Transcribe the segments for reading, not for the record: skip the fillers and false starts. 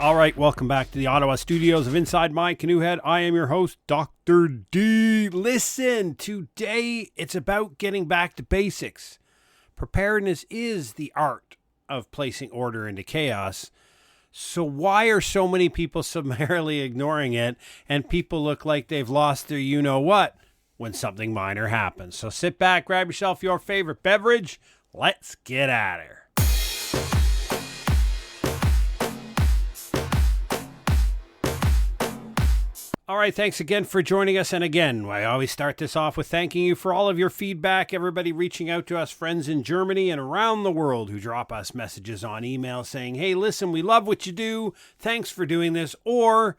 All right, welcome back to the Ottawa studios of Inside My Canoe Head. I am your host, Dr. D. Listen, today it's about getting back to basics. Preparedness is the art of placing order into chaos. So why are so many people summarily ignoring it and people look like they've lost their you-know-what when something minor happens? So sit back, grab yourself your favorite beverage. Let's get at her. All right, thanks again for joining us. And again, I always start this off with thanking you for all of your feedback, everybody reaching out to us, friends in Germany and around the world who drop us messages on email saying, hey, listen, we love what you do. Thanks for doing this. Or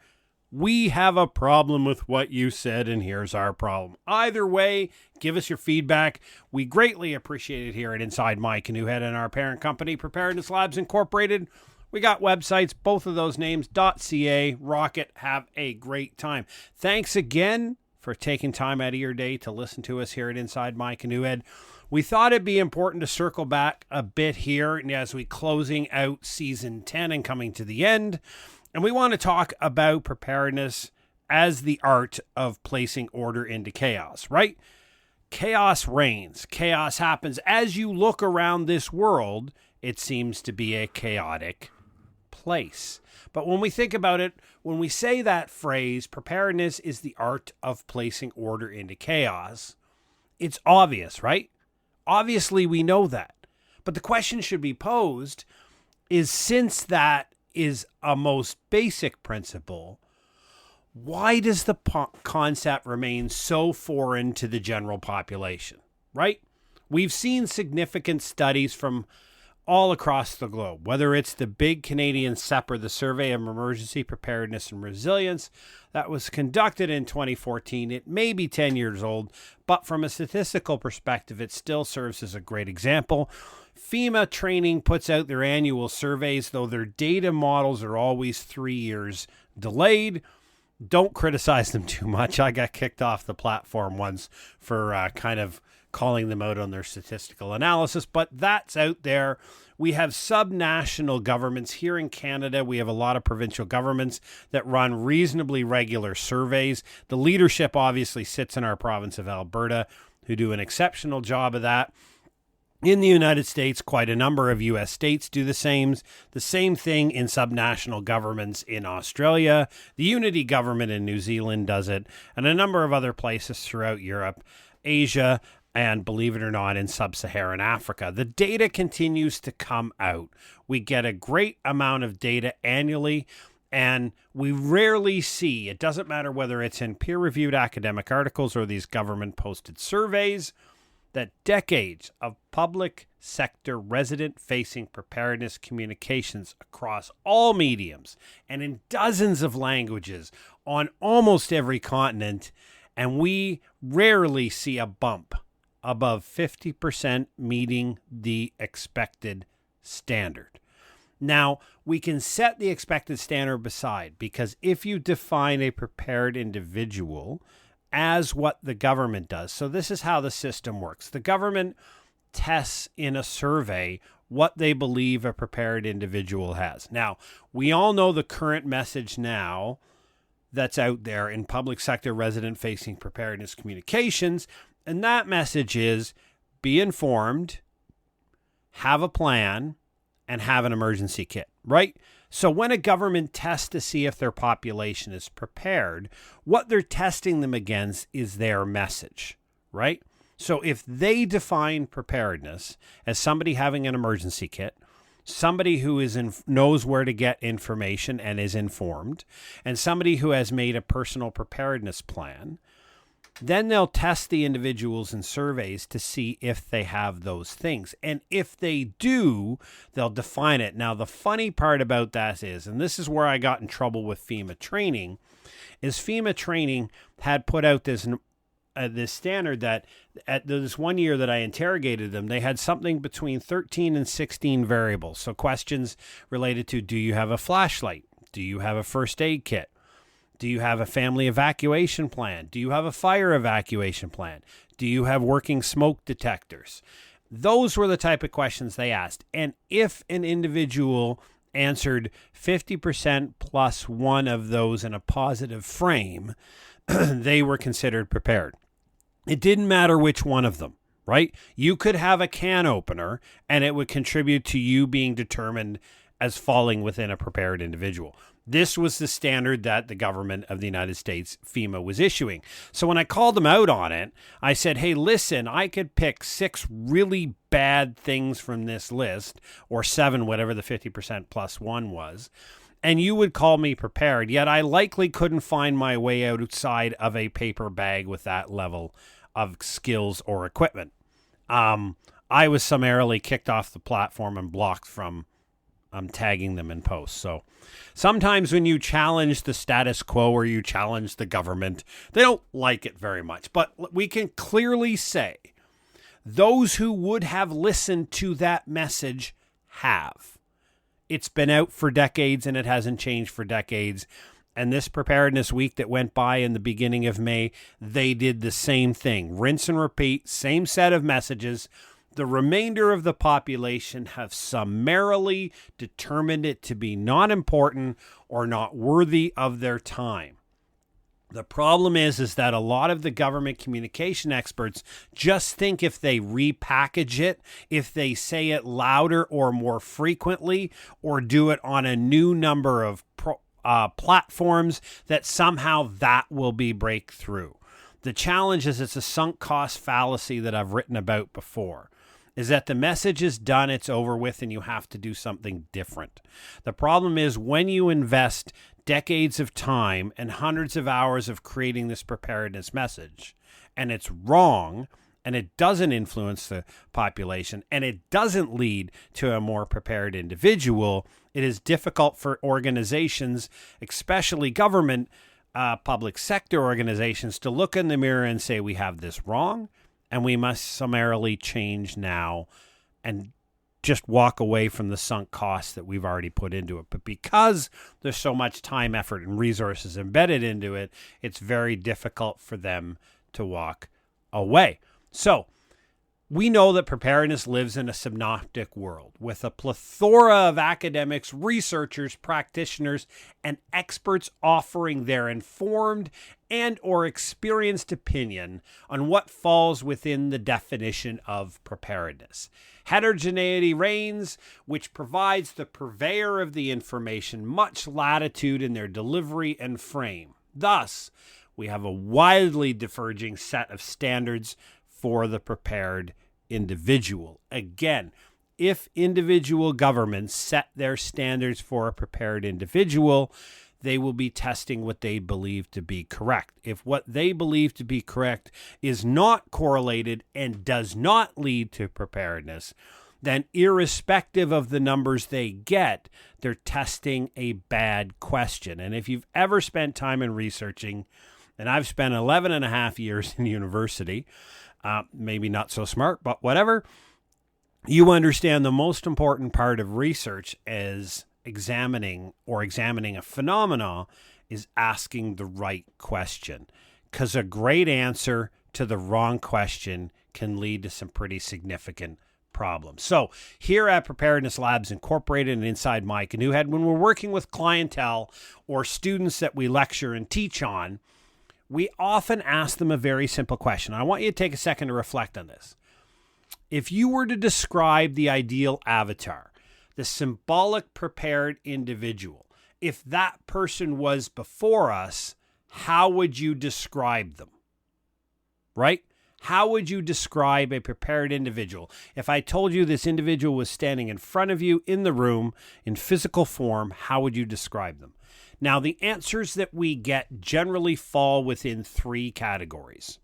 we have a problem with what you said, and here's our problem. Either way, give us your feedback. We greatly appreciate it here at Inside My Canoe Head and our parent company, Preparedness Labs Incorporated. We got websites, both of those names, .ca, Rocket. Have a great time. Thanks again for taking time out of your day to listen to us here at Inside My Canoe Head. We thought it'd be important to circle back a bit here as we closing out season 10 and coming to the end. And we want to talk about preparedness as the art of placing order into chaos, right? Chaos reigns. Chaos happens. As you look around this world, it seems to be a chaotic place. But when we think about it, when we say that phrase, preparedness is the art of placing order into chaos, it's obvious, right? Obviously, we know that. But the question should be posed is, since that is a most basic principle, why does the concept remain so foreign to the general population, right? We've seen significant studies from all across the globe, whether it's the big Canadian SEPR, the Survey of Emergency Preparedness and Resilience, that was conducted in 2014. It may be 10 years old, but from a statistical perspective, it still serves as a great example. FEMA training puts out their annual surveys, though their data models are always 3 years delayed. Don't criticize them too much. I got kicked off the platform once for kind of calling them out on their statistical analysis, but that's out there. We have subnational governments here in Canada. We have a lot of provincial governments that run reasonably regular surveys. The leadership obviously sits in our province of Alberta, who do an exceptional job of that. In the United States, quite a number of U.S. states do the same thing in subnational governments in Australia. The unity government in New Zealand does it, and a number of other places throughout Europe, Asia, and believe it or not, in sub-Saharan Africa. The data continues to come out. We get a great amount of data annually, and we rarely see, it doesn't matter whether it's in peer-reviewed academic articles or these government-posted surveys, that decades of public sector resident-facing preparedness communications across all mediums and in dozens of languages on almost every continent, and we rarely see a bump above 50% meeting the expected standard. Now, we can set the expected standard aside, because if you define a prepared individual as what the government does, so this is how the system works. The government tests in a survey what they believe a prepared individual has. Now, we all know the current message now that's out there in public sector resident-facing preparedness communications. And that message is be informed, have a plan, and have an emergency kit, right? So when a government tests to see if their population is prepared, what they're testing them against is their message, right? So if they define preparedness as somebody having an emergency kit, somebody who knows where to get information and is informed, and somebody who has made a personal preparedness plan, then they'll test the individuals in surveys to see if they have those things. And if they do, they'll define it. Now, the funny part about that is, and this is where I got in trouble with FEMA training, is FEMA training had put out this standard that at this 1 year that I interrogated them, they had something between 13 and 16 variables. So questions related to, do you have a flashlight? Do you have a first aid kit? Do you have a family evacuation plan? Do you have a fire evacuation plan? Do you have working smoke detectors? Those were the type of questions they asked. And if an individual answered 50% plus one of those in a positive frame, they were considered prepared. It didn't matter which one of them, right? You could have a can opener and it would contribute to you being determined as falling within a prepared individual. This was the standard that the government of the United States, FEMA, was issuing. So when I called them out on it, I said, hey, listen, I could pick 6 really bad things from this list, or 7, whatever the 50% plus 1 was, and you would call me prepared, yet I likely couldn't find my way outside of a paper bag with that level of skills or equipment. I was summarily kicked off the platform and blocked from tagging them in posts. So sometimes when you challenge the status quo or you challenge the government, they don't like it very much. But we can clearly say those who would have listened to that message have. It's been out for decades and it hasn't changed for decades. And this preparedness week that went by in the beginning of May, they did the same thing. Rinse and repeat, same set of messages. The remainder of the population have summarily determined it to be not important or not worthy of their time. The problem is that a lot of the government communication experts just think if they repackage it, if they say it louder or more frequently, or do it on a new number of platforms, that somehow that will be breakthrough. The challenge is it's a sunk cost fallacy that I've written about before. Is that the message is done, it's over with, and you have to do something different. The problem is when you invest decades of time and hundreds of hours of creating this preparedness message, and it's wrong, and it doesn't influence the population, and it doesn't lead to a more prepared individual, it is difficult for organizations, especially government, public sector organizations, to look in the mirror and say, we have this wrong, and we must summarily change now and just walk away from the sunk costs that we've already put into it. But because there's so much time, effort, and resources embedded into it, it's very difficult for them to walk away. So we know that preparedness lives in a synoptic world with a plethora of academics, researchers, practitioners, and experts offering their informed and or experienced opinion on what falls within the definition of preparedness. Heterogeneity reigns, which provides the purveyor of the information much latitude in their delivery and frame. Thus, we have a widely diverging set of standards for the prepared individual. Again, if individual governments set their standards for a prepared individual, they will be testing what they believe to be correct. If what they believe to be correct is not correlated and does not lead to preparedness, then irrespective of the numbers they get, they're testing a bad question. And if you've ever spent time in researching, and I've spent 11 and a half years in university, maybe not so smart, but whatever, you understand the most important part of research is examining a phenomena is asking the right question, because a great answer to the wrong question can lead to some pretty significant problems. So here at Preparedness Labs Incorporated and Inside My Canoe Head, when we're working with clientele or students that we lecture and teach on, we often ask them a very simple question. I want you to take a second to reflect on this. If you were to describe the ideal avatar, the symbolic prepared individual, if that person was before us, how would you describe them? Right? How would you describe a prepared individual? If I told you this individual was standing in front of you in the room in physical form, how would you describe them? Now, the answers that we get generally fall within 3 categories.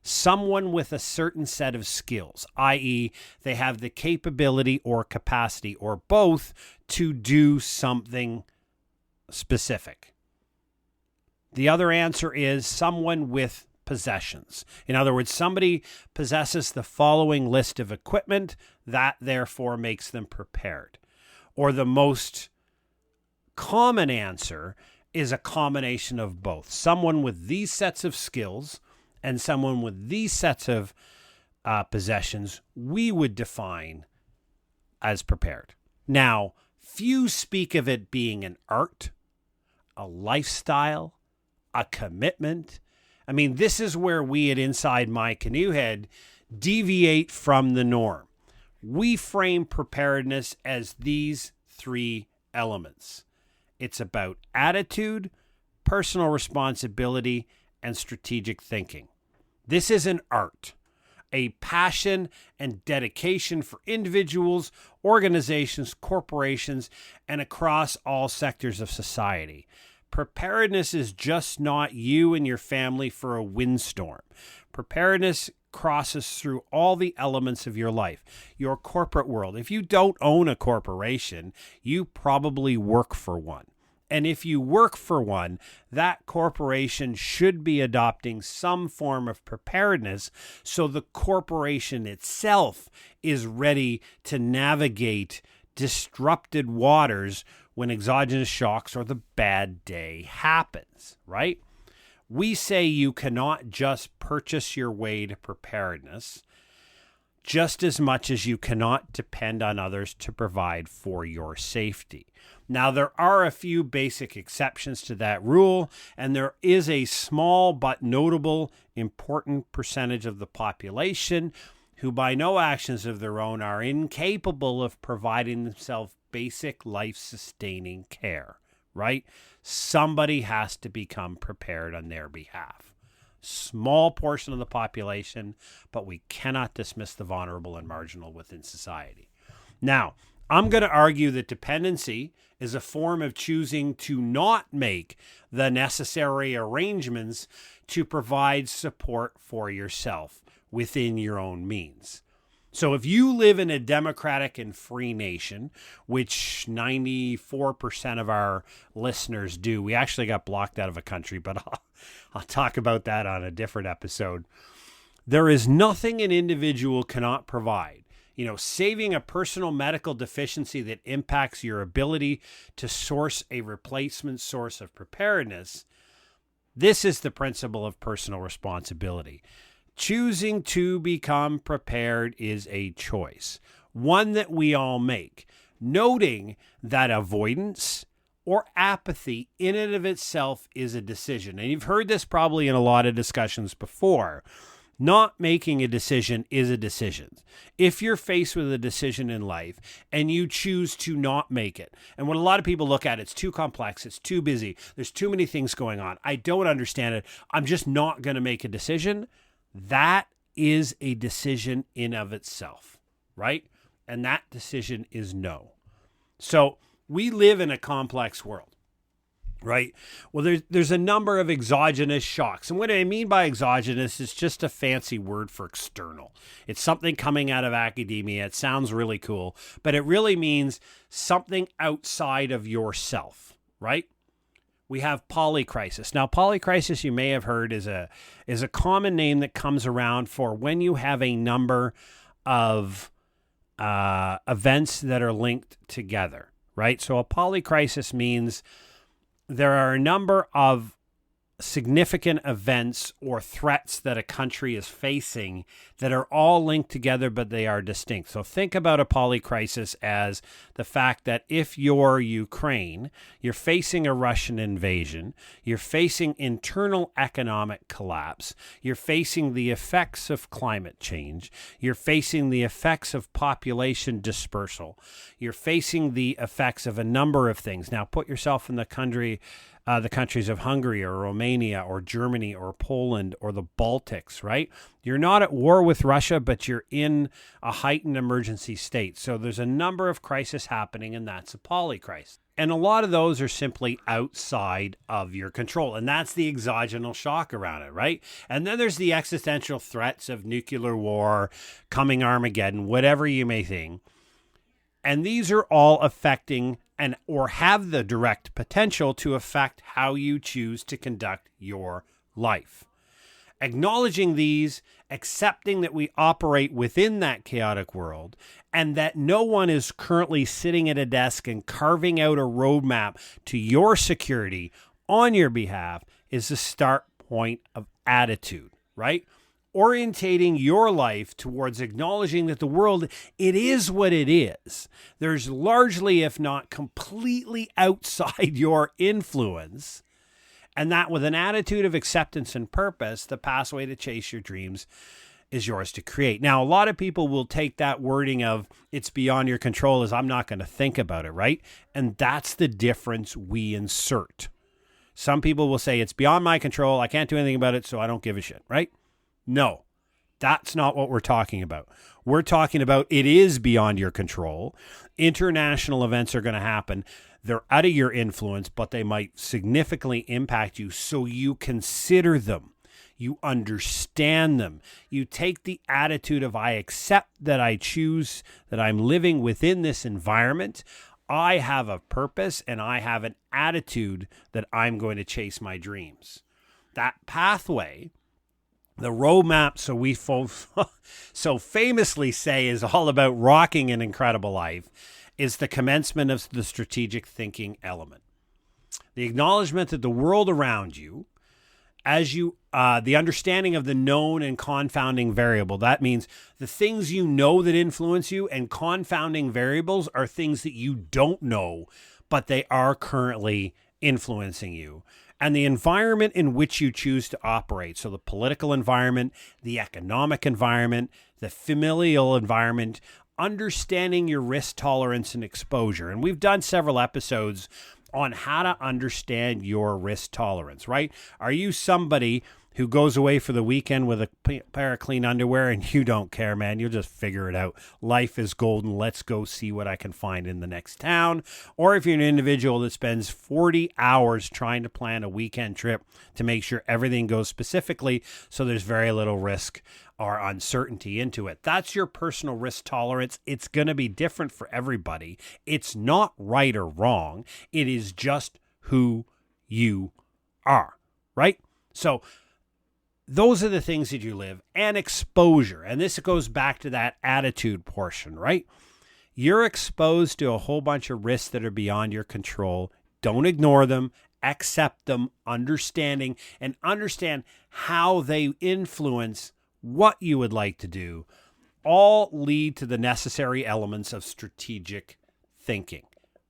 Someone with a certain set of skills, i.e., they have the capability or capacity or both to do something specific. The other answer is someone with possessions. In other words, somebody possesses the following list of equipment that therefore makes them prepared. Or the most common answer is a combination of both. Someone with these sets of skills and someone with these sets of possessions, we would define as prepared. Now, Few speak of it being an art, a lifestyle, a commitment. I mean, this is where we at Inside My Canoe Head deviate from the norm. We frame preparedness as these three elements. It's about attitude, personal responsibility, and strategic thinking. This is an art, a passion and dedication for individuals, organizations, corporations, and across all sectors of society. Preparedness is just not you and your family for a windstorm. Preparedness crosses through all the elements of your life, your corporate world. If you don't own a corporation, you probably work for one. And if you work for one, that corporation should be adopting some form of preparedness so the corporation itself is ready to navigate disrupted waters when exogenous shocks or the bad day happens, right? We say you cannot just purchase your way to preparedness, just as much as you cannot depend on others to provide for your safety. Now, there are a few basic exceptions to that rule, and there is a small but notable, important percentage of the population who, by no actions of their own, are incapable of providing themselves basic life-sustaining care, right? Somebody has to become prepared on their behalf. Small portion of the population, but we cannot dismiss the vulnerable and marginal within society. Now, I'm going to argue that dependency is a form of choosing to not make the necessary arrangements to provide support for yourself within your own means. So if you live in a democratic and free nation, which 94% of our listeners do, we actually got blocked out of a country, but I'll talk about that on a different episode. There is nothing an individual cannot provide. You know, saving a personal medical deficiency that impacts your ability to source a replacement source of preparedness. This is the principle of personal responsibility. Choosing to become prepared is a choice, one that we all make, noting that avoidance or apathy in and of itself is a decision. And you've heard this probably in a lot of discussions before. Not making a decision is a decision. If you're faced with a decision in life and you choose to not make it, and what a lot of people look at, it's too complex, it's too busy, there's too many things going on, I don't understand it, I'm just not going to make a decision, that is a decision in of itself, right? And that decision is no. So we live in a complex world. Right? Well, there's a number of exogenous shocks. And what I mean by exogenous is just a fancy word for external. It's something coming out of academia. It sounds really cool, but it really means something outside of yourself, right? We have polycrisis. Now, polycrisis, you may have heard, is a common name that comes around for when you have a number of events that are linked together, right? So a polycrisis means there are a number of significant events or threats that a country is facing that are all linked together, but they are distinct. So think about a polycrisis as the fact that if you're Ukraine, you're facing a Russian invasion, you're facing internal economic collapse, you're facing the effects of climate change, you're facing the effects of population dispersal, you're facing the effects of a number of things. Now put yourself in the countries of Hungary or Romania or Germany or Poland or the Baltics, right? You're not at war with Russia, but you're in a heightened emergency state. So there's a number of crises happening, and that's a polycrisis. And a lot of those are simply outside of your control. And that's the exogenous shock around it, right? And then there's the existential threats of nuclear war, coming Armageddon, whatever you may think. And these are all affecting and or have the direct potential to affect how you choose to conduct your life. Acknowledging these, accepting that we operate within that chaotic world, and that no one is currently sitting at a desk and carving out a roadmap to your security on your behalf, is the start point of attitude, right? orientating your life towards acknowledging that the world, it is what it is. There's largely, if not completely outside your influence. And that with an attitude of acceptance and purpose, the pathway to chase your dreams is yours to create. Now, a lot of people will take that wording of it's beyond your control as I'm not going to think about it, right? And that's the difference we insert. Some people will say it's beyond my control. I can't do anything about it, so I don't give a shit, right? No, that's not what we're talking about. We're talking about it is beyond your control. International events are going to happen. They're out of your influence, but they might significantly impact you, so you consider them. You understand them. You take the attitude of I accept that I choose, that I'm living within this environment. I have a purpose and I have an attitude that I'm going to chase my dreams. That pathway, the roadmap, so we so famously say is all about rocking an incredible life, is the commencement of the strategic thinking element. The acknowledgement that the world around you, as you, the understanding of the known and confounding variable. That means the things you know that influence you, and confounding variables are things that you don't know, but they are currently influencing you. And the environment in which you choose to operate. So the political environment, the economic environment, the familial environment, understanding your risk tolerance and exposure. And we've done several episodes on how to understand your risk tolerance, right? Are you somebody who goes away for the weekend with a pair of clean underwear and you don't care, man? You'll just figure it out. Life is golden. Let's go see what I can find in the next town. Or if you're an individual that spends 40 hours trying to plan a weekend trip to make sure everything goes specifically so there's very little risk or uncertainty into it. That's your personal risk tolerance. It's going to be different for everybody. It's not right or wrong. It is just who you are, right? So those are the things that you live, and exposure. And this goes back to that attitude portion, right? You're exposed to a whole bunch of risks that are beyond your control. Don't ignore them. Accept them, understand how they influence what you would like to do, all lead to the necessary elements of strategic thinking,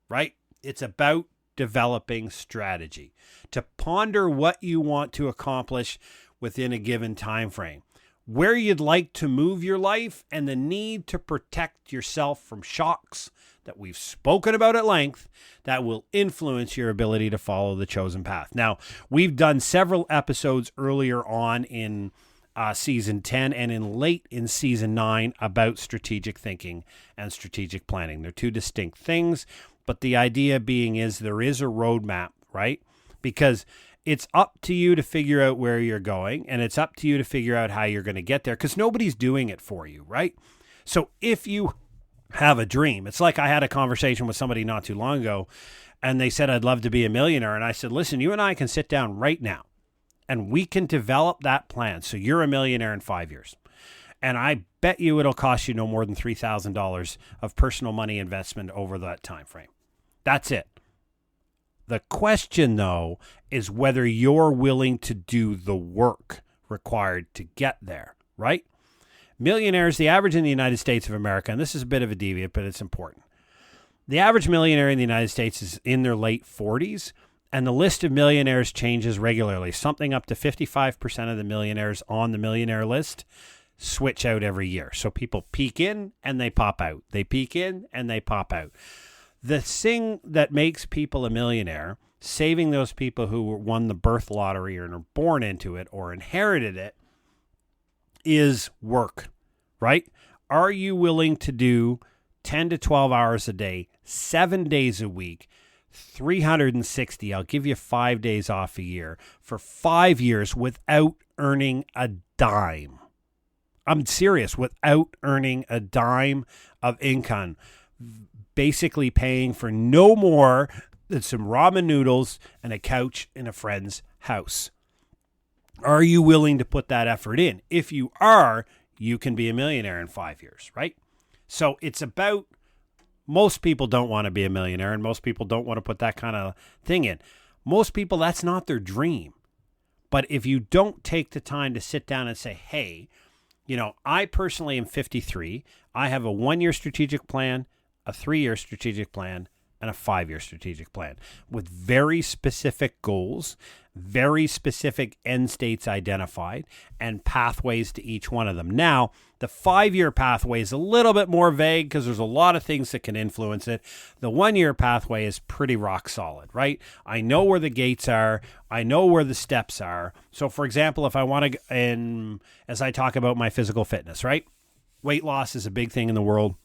right? It's about developing strategy to ponder what you want to accomplish within a given time frame, where you'd like to move your life, and the need to protect yourself from shocks that we've spoken about at length that will influence your ability to follow the chosen path. Now, we've done several episodes earlier on in season 10 and late in season 9 about strategic thinking and strategic planning. They're two distinct things, but the idea being is there is a roadmap, right? Because it's up to you to figure out where you're going, and it's up to you to figure out how you're going to get there, because nobody's doing it for you, right? So if you have a dream, it's like I had a conversation with somebody not too long ago, and they said, I'd love to be a millionaire. And I said, listen, you and I can sit down right now and we can develop that plan. So you're a millionaire in 5 years. And I bet you it'll cost you no more than $3,000 of personal money investment over that time frame. That's it. The question, though, is whether you're willing to do the work required to get there, right? Millionaires, the average in the United States of America, and this is a bit of a deviate, but it's important. The average millionaire in the United States is in their late 40s, and the list of millionaires changes regularly. Something up to 55% of the millionaires on the millionaire list switch out every year. So people peak in and they pop out. They peak in and they pop out. The thing that makes people a millionaire, saving those people who won the birth lottery or are born into it or inherited it, is work, right? Are you willing to do 10 to 12 hours a day, 7 days a week, 360, I'll give you 5 days off a year, for 5 years without earning a dime? I'm serious, without earning a dime of income, basically paying for no more than some ramen noodles and a couch in a friend's house. Are you willing to put that effort in? If you are, you can be a millionaire in 5 years, right? So it's about, most people don't want to be a millionaire, and most people don't want to put that kind of thing in. Most people, that's not their dream. But if you don't take the time to sit down and say, hey, I personally am 53. I have a 1-year strategic plan, a 3-year strategic plan, and a 5-year strategic plan with very specific goals, very specific end states identified, and pathways to each one of them. Now, the 5-year pathway is a little bit more vague because there's a lot of things that can influence it. The 1-year pathway is pretty rock solid, right? I know where the gates are. I know where the steps are. So, for example, if I want to, and as I talk about my physical fitness, right? Weight loss is a big thing in the world.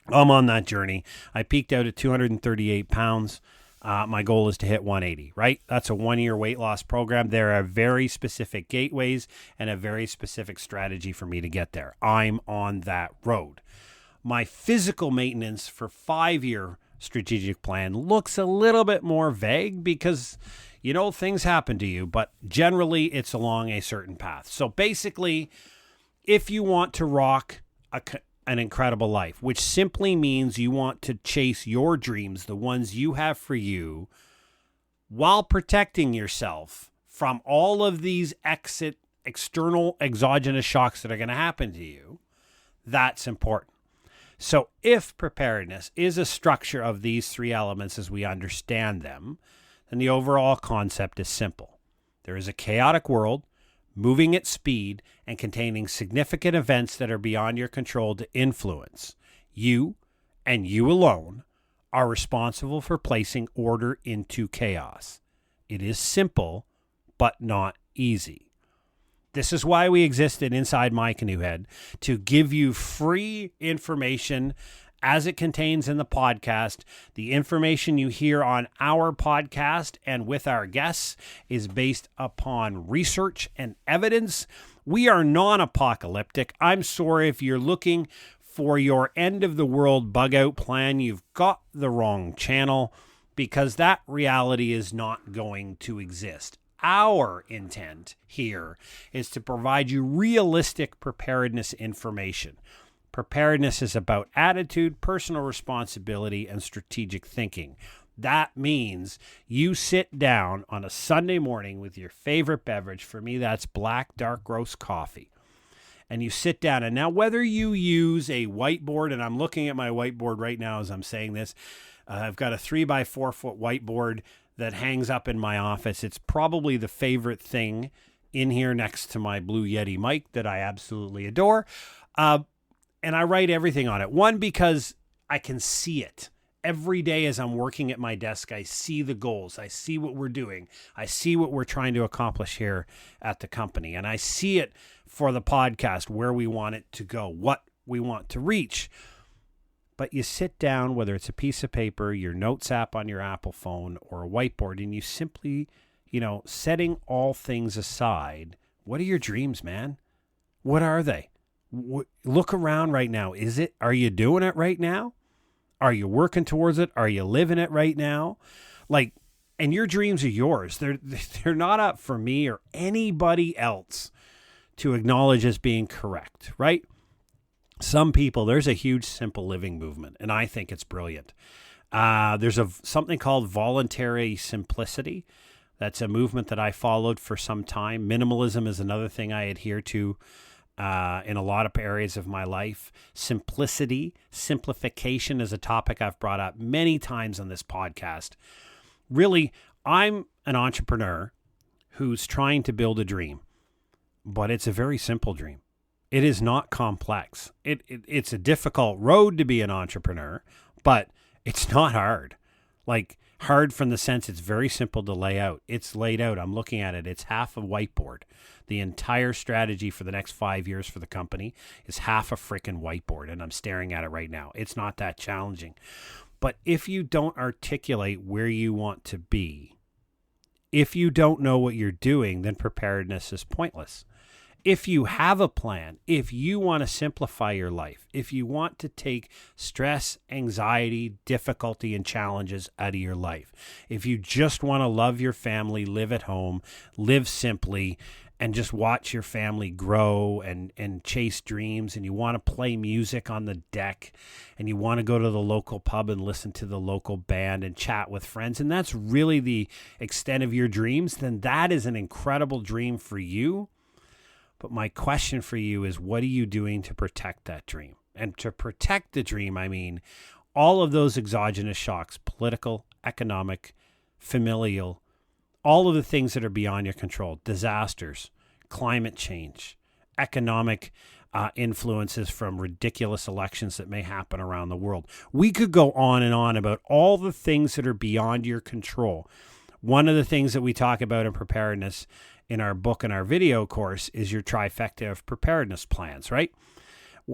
I'm on that journey. I peaked out at 238 pounds. My goal is to hit 180, right? That's a 1-year weight loss program. There are very specific gateways and a very specific strategy for me to get there. I'm on that road. My physical maintenance for 5-year strategic plan looks a little bit more vague because, things happen to you, but generally it's along a certain path. So basically, if you want to rock an incredible life, which simply means you want to chase your dreams, the ones you have for you, while protecting yourself from all of these external exogenous shocks that are going to happen to you, that's important. So if preparedness is a structure of these 3 elements as we understand them, then the overall concept is simple. There is a chaotic world, moving at speed and containing significant events that are beyond your control to influence. You, and you alone, are responsible for placing order into chaos. It is simple, but not easy. This is why we existed inside My Canoe Head, to give you free information as it contains in the podcast. The information you hear on our podcast and with our guests is based upon research and evidence. We are non-apocalyptic. I'm sorry if you're looking for your end of the world bug out plan. You've got the wrong channel, because that reality is not going to exist. Our intent here is to provide you realistic preparedness information. Preparedness is about attitude, personal responsibility, and strategic thinking. That means you sit down on a Sunday morning with your favorite beverage. For me, that's black, dark roast coffee. And you sit down. And now, whether you use a whiteboard, and I'm looking at my whiteboard right now as I'm saying this, I've got a 3x4 foot whiteboard that hangs up in my office. It's probably the favorite thing in here next to my Blue Yeti mic that I absolutely adore. And I write everything on it. One, because I can see it. Every day as I'm working at my desk, I see the goals. I see what we're doing. I see what we're trying to accomplish here at the company. And I see it for the podcast, where we want it to go, what we want to reach. But you sit down, whether it's a piece of paper, your notes app on your Apple phone, or a whiteboard, and you simply, setting all things aside, what are your dreams, man? What are they? Look around right now. Are you doing it right now? Are you working towards it? Are you living it right now? And your dreams are yours. They're not up for me or anybody else to acknowledge as being correct, right? Some people, there's a huge simple living movement, and I think it's brilliant. There's something called voluntary simplicity. That's a movement that I followed for some time. Minimalism is another thing I adhere to in a lot of areas of my life. Simplification is a topic I've brought up many times on this podcast. Really, I'm an entrepreneur who's trying to build a dream, but it's a very simple dream. It is not complex. It's a difficult road to be an entrepreneur, but it's not hard. Hard from the sense it's very simple to lay out. It's laid out. I'm looking at it. It's half a whiteboard. The entire strategy for the next 5 years for the company is half a freaking whiteboard, and I'm staring at it right now. It's not that challenging. But if you don't articulate where you want to be, if you don't know what you're doing, then preparedness is pointless. If you have a plan, if you want to simplify your life, if you want to take stress, anxiety, difficulty, and challenges out of your life, if you just want to love your family, live at home, live simply, and just watch your family grow and chase dreams, and you want to play music on the deck, and you want to go to the local pub and listen to the local band and chat with friends, and that's really the extent of your dreams, then that is an incredible dream for you. But my question for you is, what are you doing to protect that dream? And to protect the dream, I mean all of those exogenous shocks, political, economic, familial, all of the things that are beyond your control, disasters, climate change, economic influences from ridiculous elections that may happen around the world. We could go on and on about all the things that are beyond your control. One of the things that we talk about in preparedness in our book and our video course is your trifecta of preparedness plans, right?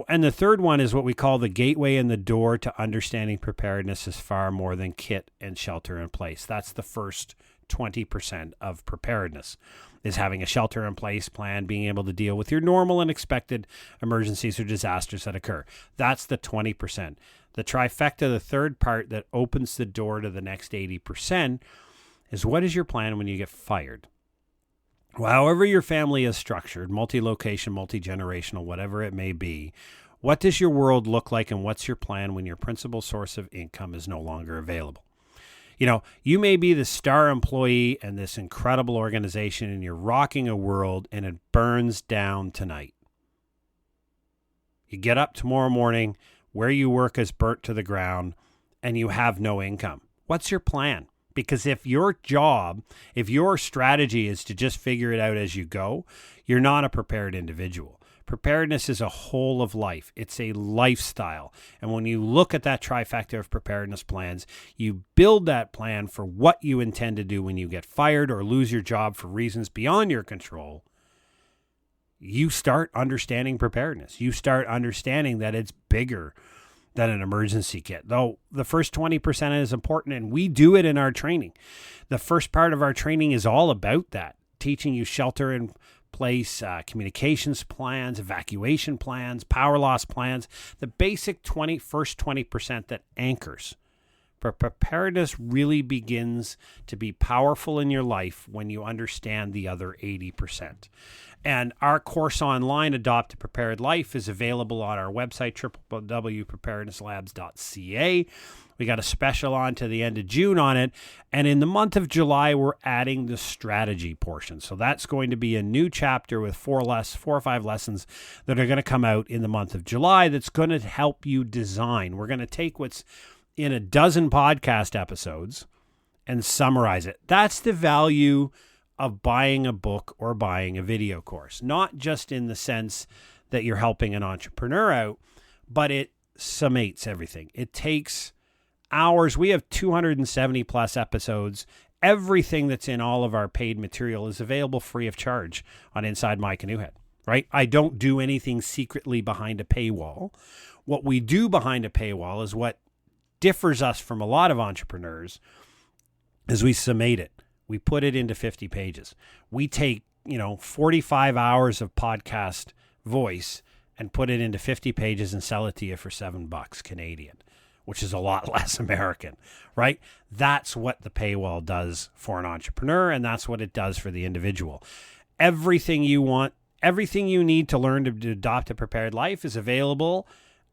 And the third one is what we call the gateway and the door to understanding preparedness is far more than kit and shelter in place. That's the first 20% of preparedness, is having a shelter in place plan, being able to deal with your normal and expected emergencies or disasters that occur. That's the 20%. The trifecta, the third part that opens the door to the next 80%, is what is your plan when you get fired? Well, however your family is structured, multi-location, multi-generational, whatever it may be, what does your world look like, and what's your plan when your principal source of income is no longer available? You know, you may be the star employee in this incredible organization, and you're rocking a world, and it burns down tonight. You get up tomorrow morning, where you work is burnt to the ground, and you have no income. What's your plan? Because if your strategy is to just figure it out as you go, you're not a prepared individual. Preparedness is a whole of life. It's a lifestyle. And when you look at that trifecta of preparedness plans, you build that plan for what you intend to do when you get fired or lose your job for reasons beyond your control. You start understanding preparedness. You start understanding that it's bigger than an emergency kit. Though the first 20% is important, and we do it in our training. The first part of our training is all about that, teaching you shelter in place, communications plans, evacuation plans, power loss plans, the basic first 20% that anchors. But preparedness really begins to be powerful in your life when you understand the other 80%. And our course online, Adopt a Prepared Life, is available on our website, www.preparednesslabs.ca. We got a special on to the end of June on it. And in the month of July, we're adding the strategy portion. So that's going to be a new chapter with 4 or 5 lessons that are going to come out in the month of July that's going to help you design. We're going to take what's in a dozen podcast episodes and summarize it. That's the value of buying a book or buying a video course, not just in the sense that you're helping an entrepreneur out, but it summates everything. It takes hours. We have 270 plus episodes. Everything that's in all of our paid material is available free of charge on Inside My Canoe Head, right? I don't do anything secretly behind a paywall. What we do behind a paywall is what differs us from a lot of entrepreneurs is we summate it. We put it into 50 pages. We take, 45 hours of podcast voice and put it into 50 pages and sell it to you for $7 Canadian, which is a lot less American, right? That's what the paywall does for an entrepreneur, and that's what it does for the individual. Everything you want, everything you need to learn to adopt a prepared life is available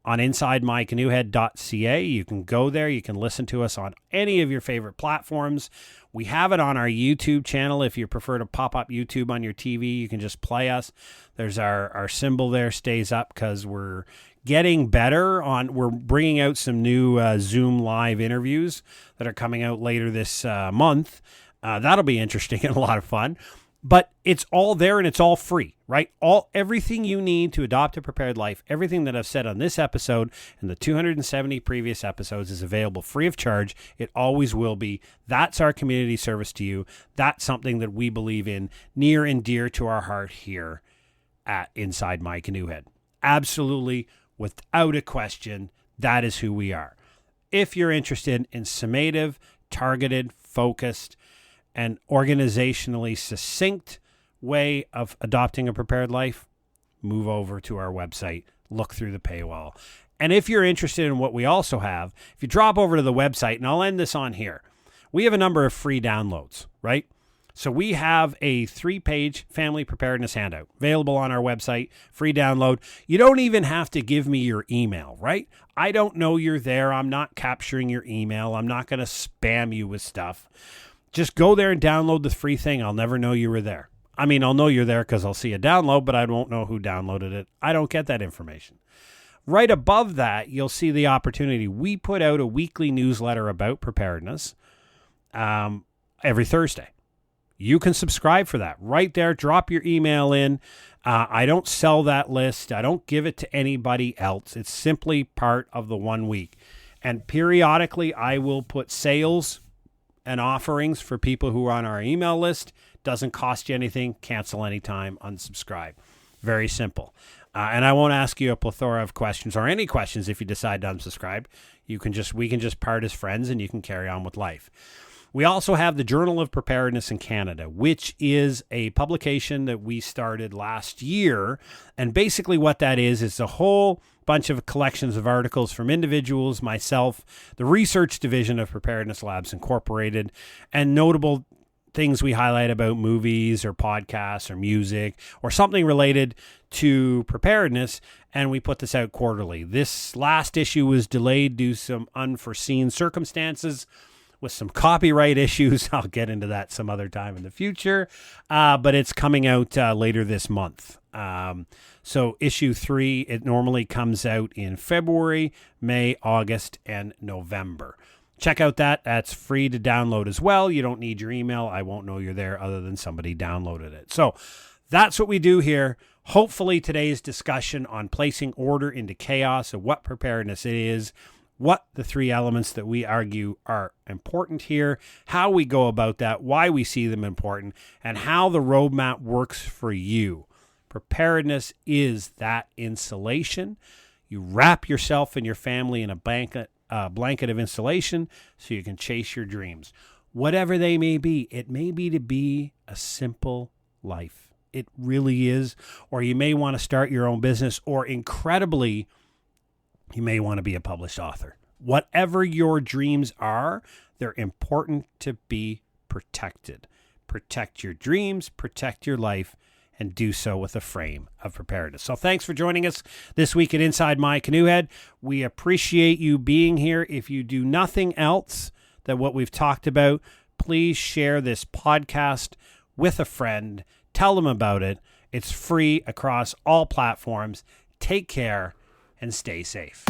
on InsideMyCanoehead.ca. You can go there. You can listen to us on any of your favorite platforms. We have it on our YouTube channel. If you prefer to pop up YouTube on your TV, you can just play us. There's our symbol there, stays up, because we're getting better we're bringing out some new Zoom live interviews that are coming out later this month. That'll be interesting and a lot of fun. But it's all there and it's all free, right? Everything you need to adopt a prepared life, everything that I've said on this episode and the 270 previous episodes is available free of charge. It always will be. That's our community service to you. That's something that we believe in, near and dear to our heart here at Inside My Canoe Head. Absolutely, without a question, that is who we are. If you're interested in summative, targeted, focused, and organizationally succinct way of adopting a prepared life, move over to our website, look through the paywall. And if you're interested in what we also have, if you drop over to the website, and I'll end this on here, we have a number of free downloads, right? So we have a 3-page family preparedness handout available on our website, free download. You don't even have to give me your email, right? I don't know you're there. I'm not capturing your email. I'm not going to spam you with stuff. Just go there and download the free thing. I'll never know you were there. I mean, I'll know you're there because I'll see a download, but I won't know who downloaded it. I don't get that information. Right above that, you'll see the opportunity. We put out a weekly newsletter about preparedness every Thursday. You can subscribe for that right there. Drop your email in. I don't sell that list. I don't give it to anybody else. It's simply part of the 1 week. And periodically, I will put sales and offerings for people who are on our email list. Doesn't cost you anything. Cancel anytime. Unsubscribe. Very simple. And I won't ask you a plethora of questions or any questions if you decide to unsubscribe. We can just part as friends and you can carry on with life. We also have the Journal of Preparedness in Canada, which is a publication that we started last year. And basically what that is a whole bunch of collections of articles from individuals, myself, the research division of Preparedness Labs Incorporated, and notable things we highlight about movies or podcasts or music or something related to preparedness. And we put this out quarterly. This last issue was delayed due to some unforeseen circumstances with some copyright issues. I'll get into that some other time in the future, but it's coming out later this month. So issue 3, it normally comes out in February, May, August, and November. Check out that. That's free to download as well. You don't need your email. I won't know you're there other than somebody downloaded it. So that's what we do here. Hopefully today's discussion on placing order into chaos and what preparedness is, what the 3 elements that we argue are important here, how we go about that, why we see them important, and how the roadmap works for you. Preparedness is that insulation. You wrap yourself and your family in a blanket of insulation so you can chase your dreams. Whatever they may be, it may be to be a simple life. It really is. Or you may want to start your own business, or incredibly, you may want to be a published author. Whatever your dreams are, they're important to be protected. Protect your dreams, protect your life, and do so with a frame of preparedness. So thanks for joining us this week at Inside My Canoe Head. We appreciate you being here. If you do nothing else than what we've talked about, please share this podcast with a friend. Tell them about it. It's free across all platforms. Take care and stay safe.